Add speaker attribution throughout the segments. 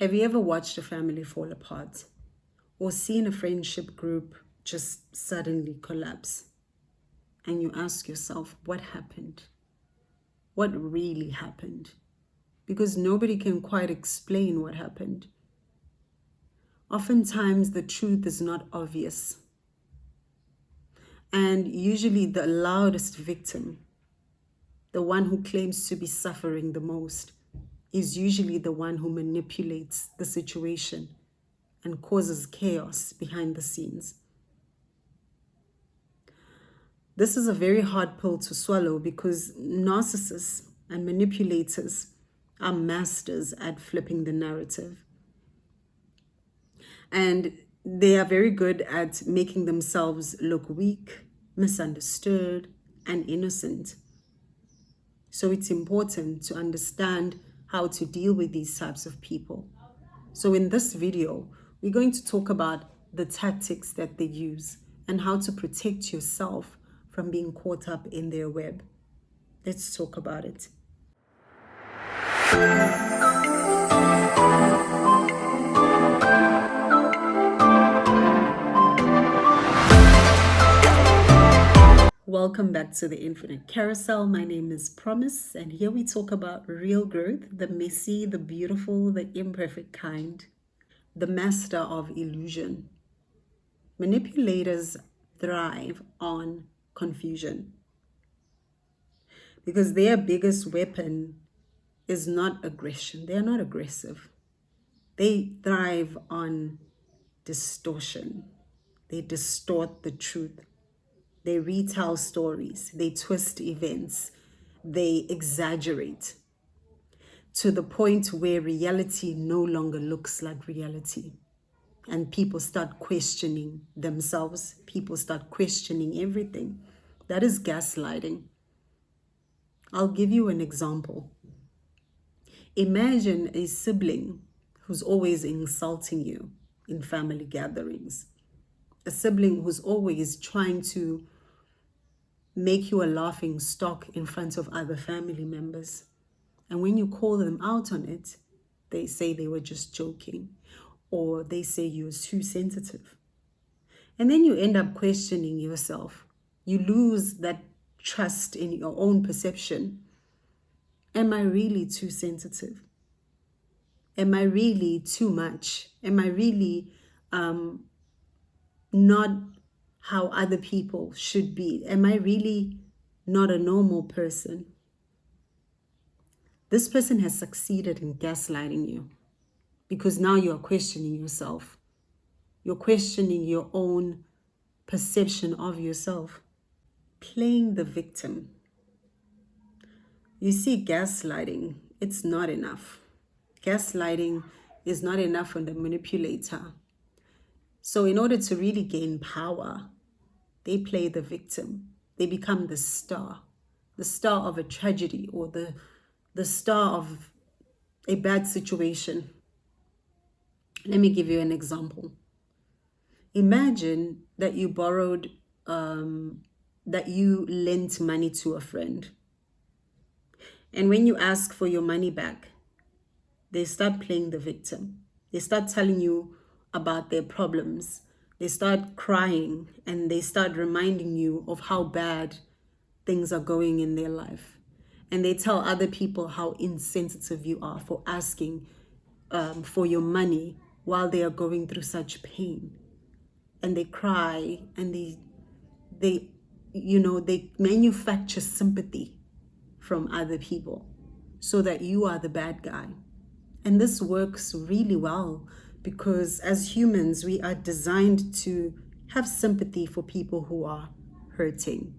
Speaker 1: Have you ever watched a family fall apart or seen a friendship group just suddenly collapse? And you ask yourself, what happened? What really happened? Because nobody can quite explain what happened. Oftentimes, the truth is not obvious. And usually the loudest victim, the one who claims to be suffering the most, is usually the one who manipulates the situation and causes chaos behind the scenes. This is a very hard pill to swallow because narcissists and manipulators are masters at flipping the narrative. And they are very good at making themselves look weak, misunderstood, and innocent. So it's important to understand how to deal with these types of people. So in this video, we're going to talk about the tactics that they use and how to protect yourself from being caught up in their web. Let's talk about it. Welcome back to the Infinite Carousel. My name is Promise, and here we talk about real growth, the messy, the beautiful, the imperfect kind, the master of illusion. Manipulators thrive on confusion because their biggest weapon is not aggression. They are not aggressive. They thrive on distortion. They distort the truth. They retell stories, they twist events, they exaggerate to the point where reality no longer looks like reality. And people start questioning themselves. People start questioning everything. That is gaslighting. I'll give you an example. Imagine a sibling who's always insulting you in family gatherings. A sibling who's always trying to make you a laughing stock in front of other family members. And when you call them out on it, they say they were just joking, or they say you're too sensitive. And then you end up questioning yourself. You lose that trust in your own perception. Am I really too sensitive? Am I really too much? Am I really not how other people should be? Am I really not a normal person? This person has succeeded in gaslighting you because now you are questioning yourself. You're questioning your own perception of yourself. Playing the victim. You see, gaslighting, it's not enough. Gaslighting is not enough for the manipulator. So in order to really gain power, they play the victim. They become the star of a tragedy, or the star of a bad situation. Let me give you an example. Imagine that you that you lent money to a friend. And when you ask for your money back, they start playing the victim. They start telling you about their problems. They start crying and they start reminding you of how bad things are going in their life. And they tell other people how insensitive you are for asking for your money while they are going through such pain. And they cry and they manufacture sympathy from other people so that you are the bad guy. And this works really well because as humans, we are designed to have sympathy for people who are hurting.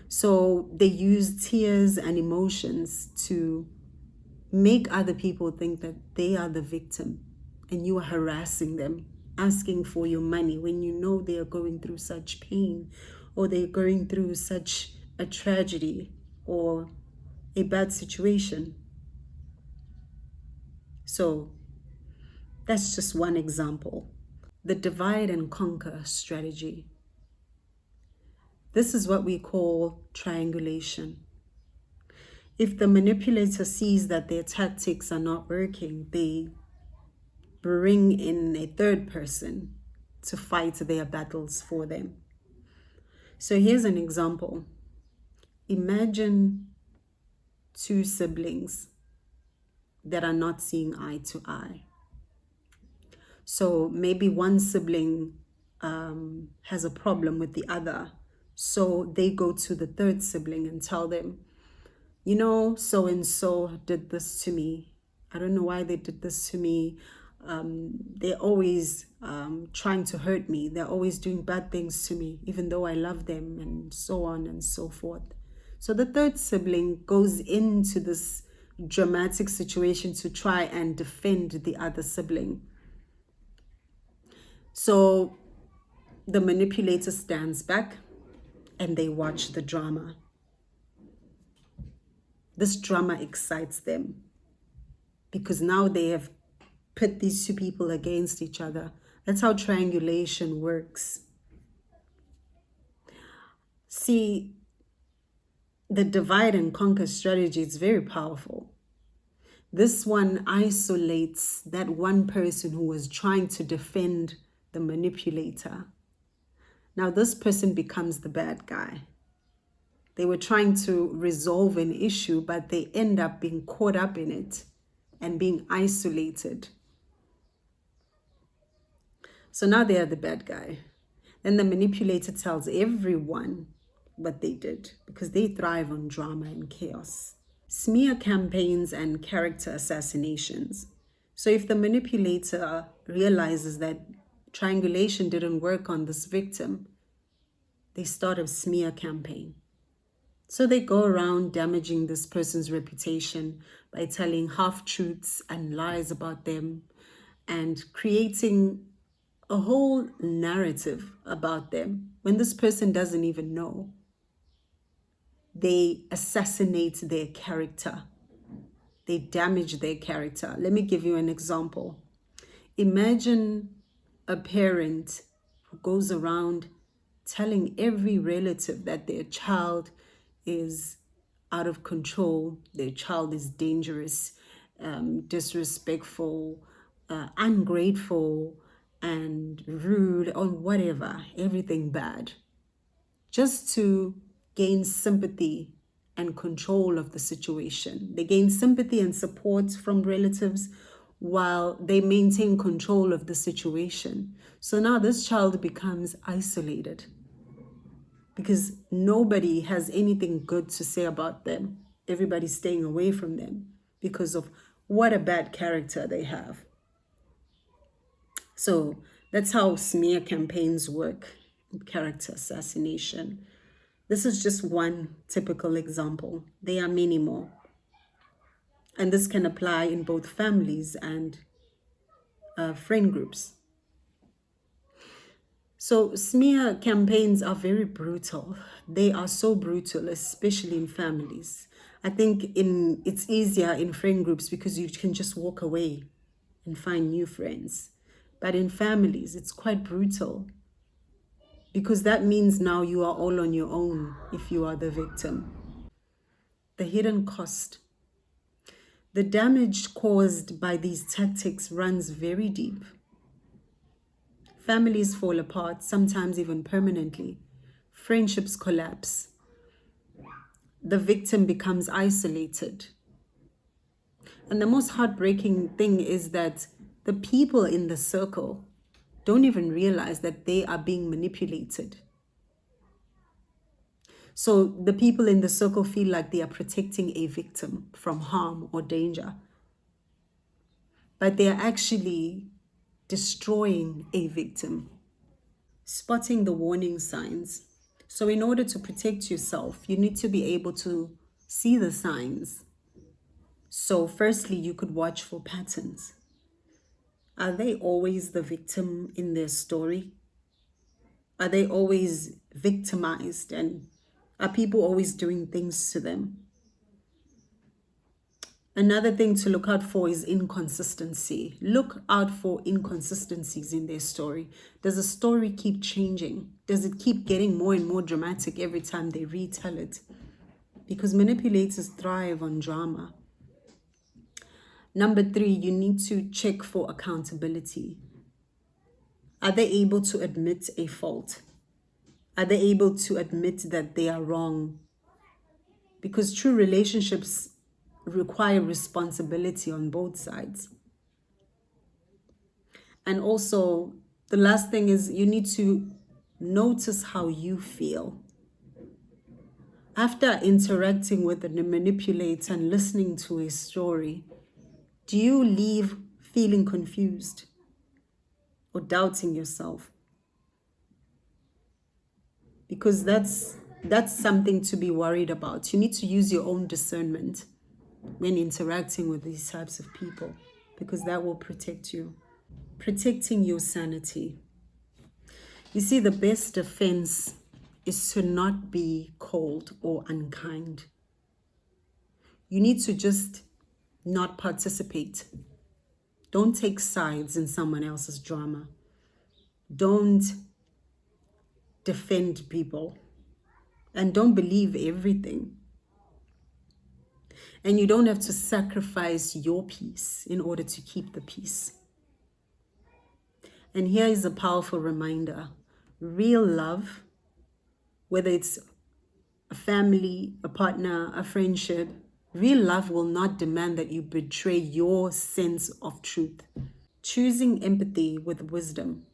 Speaker 1: So they use tears and emotions to make other people think that they are the victim and you are harassing them, asking for your money when you know they are going through such pain, or they're going through such a tragedy or a bad situation. So that's just one example. The divide and conquer strategy. This is what we call triangulation. If the manipulator sees that their tactics are not working, they bring in a third person to fight their battles for them. So here's an example. Imagine two siblings that are not seeing eye to eye. So maybe one sibling has a problem with the other. So they go to the third sibling and tell them, you know, so and so did this to me. I don't know why they did this to me. They're always trying to hurt me. They're always doing bad things to me, even though I love them, and so on and so forth. So the third sibling goes into this dramatic situation to try and defend the other sibling. So the manipulator stands back and they watch the drama. This drama excites them because now they have put these two people against each other. That's how triangulation works. See, the divide and conquer strategy is very powerful. This one isolates that one person who was trying to defend the manipulator. Now this person becomes the bad guy. They were trying to resolve an issue, but they end up being caught up in it and being isolated. So now they are the bad guy. Then the manipulator tells everyone what they did because they thrive on drama and chaos. Smear campaigns and character assassinations. So if the manipulator realizes that triangulation didn't work on this victim, they start a smear campaign. So they go around damaging this person's reputation by telling half-truths and lies about them and creating a whole narrative about them when this person doesn't even know. They assassinate their character. They damage their character. Let me give you an example. Imagine a parent who goes around telling every relative that their child is out of control, their child is dangerous, disrespectful, ungrateful, and rude, or whatever, everything bad, just to gain sympathy and control of the situation. They gain sympathy and support from relatives while they maintain control of the situation. So now this child becomes isolated because nobody has anything good to say about them. Everybody's staying away from them because of what a bad character they have. So that's how smear campaigns work, character assassination. This is just one typical example. There are many more. And this can apply in both families and friend groups. So smear campaigns are very brutal. They are so brutal, especially in families. I think it's easier in friend groups because you can just walk away and find new friends. But in families, it's quite brutal because that means now you are all on your own if you are the victim. The hidden cost. The damage caused by these tactics runs very deep. Families fall apart, sometimes even permanently. Friendships collapse. The victim becomes isolated. And the most heartbreaking thing is that the people in the circle don't even realize that they are being manipulated. So the people in the circle feel like they are protecting a victim from harm or danger. But they are actually destroying a victim. Spotting the warning signs. So in order to protect yourself, you need to be able to see the signs. So firstly, you could watch for patterns. Are they always the victim in their story? Are they always victimized, and are people always doing things to them? Another thing to look out for is inconsistency. Look out for inconsistencies in their story. Does the story keep changing? Does it keep getting more and more dramatic every time they retell it? because manipulators thrive on drama. Number 3, you need to check for accountability. Are they able to admit a fault? Are they able to admit that they are wrong? Because true relationships require responsibility on both sides. And also, the last thing is you need to notice how you feel. After interacting with the manipulator and listening to a story, do you leave feeling confused or doubting yourself? Because that's something to be worried about. You need to use your own discernment when interacting with these types of people, because that will protect you. Protecting your sanity. You see, the best defense is to not be cold or unkind. You need to just not participate. Don't take sides in someone else's drama. Don't defend people. And don't believe everything. And you don't have to sacrifice your peace in order to keep the peace. And here is a powerful reminder. Real love, whether it's a family, a partner, a friendship, real love will not demand that you betray your sense of truth. Choosing empathy with wisdom.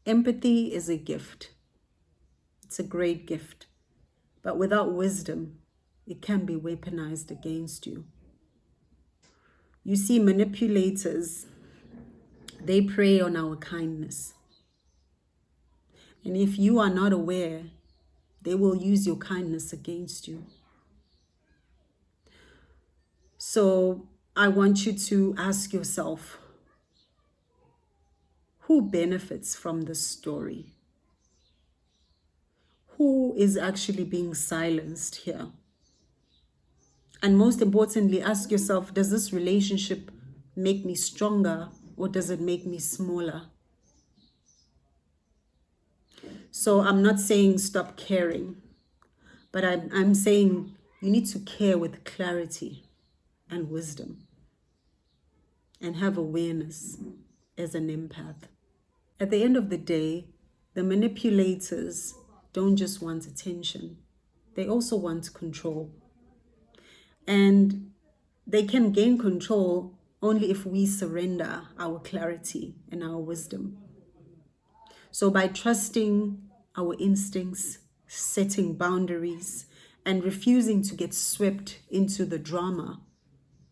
Speaker 1: Empathy is a gift. It's a great gift. But without wisdom, it can be weaponized against you. You see, manipulators, they prey on our kindness. And if you are not aware, they will use your kindness against you. So I want you to ask yourself, who benefits from this story? Who is actually being silenced here? And most importantly, ask yourself, does this relationship make me stronger or does it make me smaller? So I'm not saying stop caring, but I'm saying you need to care with clarity and wisdom and have awareness as an empath. At the end of the day, the manipulators don't just want attention. They also want control. And they can gain control only if we surrender our clarity and our wisdom. So by trusting our instincts, setting boundaries, and refusing to get swept into the drama,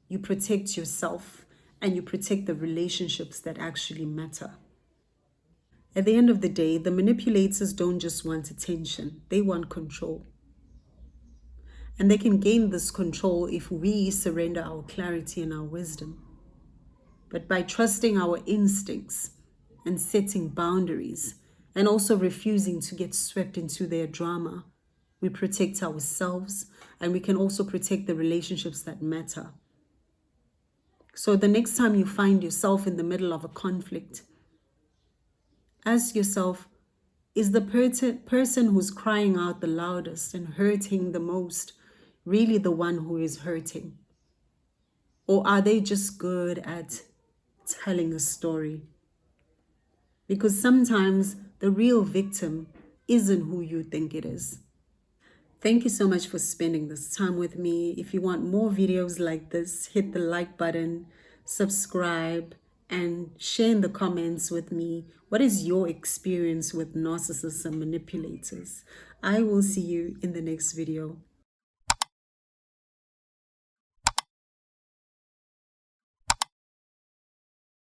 Speaker 1: you protect yourself and you protect the relationships that actually matter. At the end of the day, the manipulators don't just want attention, they want control. And they can gain this control if we surrender our clarity and our wisdom. But by trusting our instincts and setting boundaries and also refusing to get swept into their drama, we protect ourselves and we can also protect the relationships that matter. So the next time you find yourself in the middle of a conflict, ask yourself, is the person who's crying out the loudest and hurting the most really the one who is hurting? Or are they just good at telling a story? Because sometimes the real victim isn't who you think it is. Thank you so much for spending this time with me. If you want more videos like this, hit the like button, subscribe, and share in the comments with me. What is your experience with narcissists and manipulators? I will see you in the next video.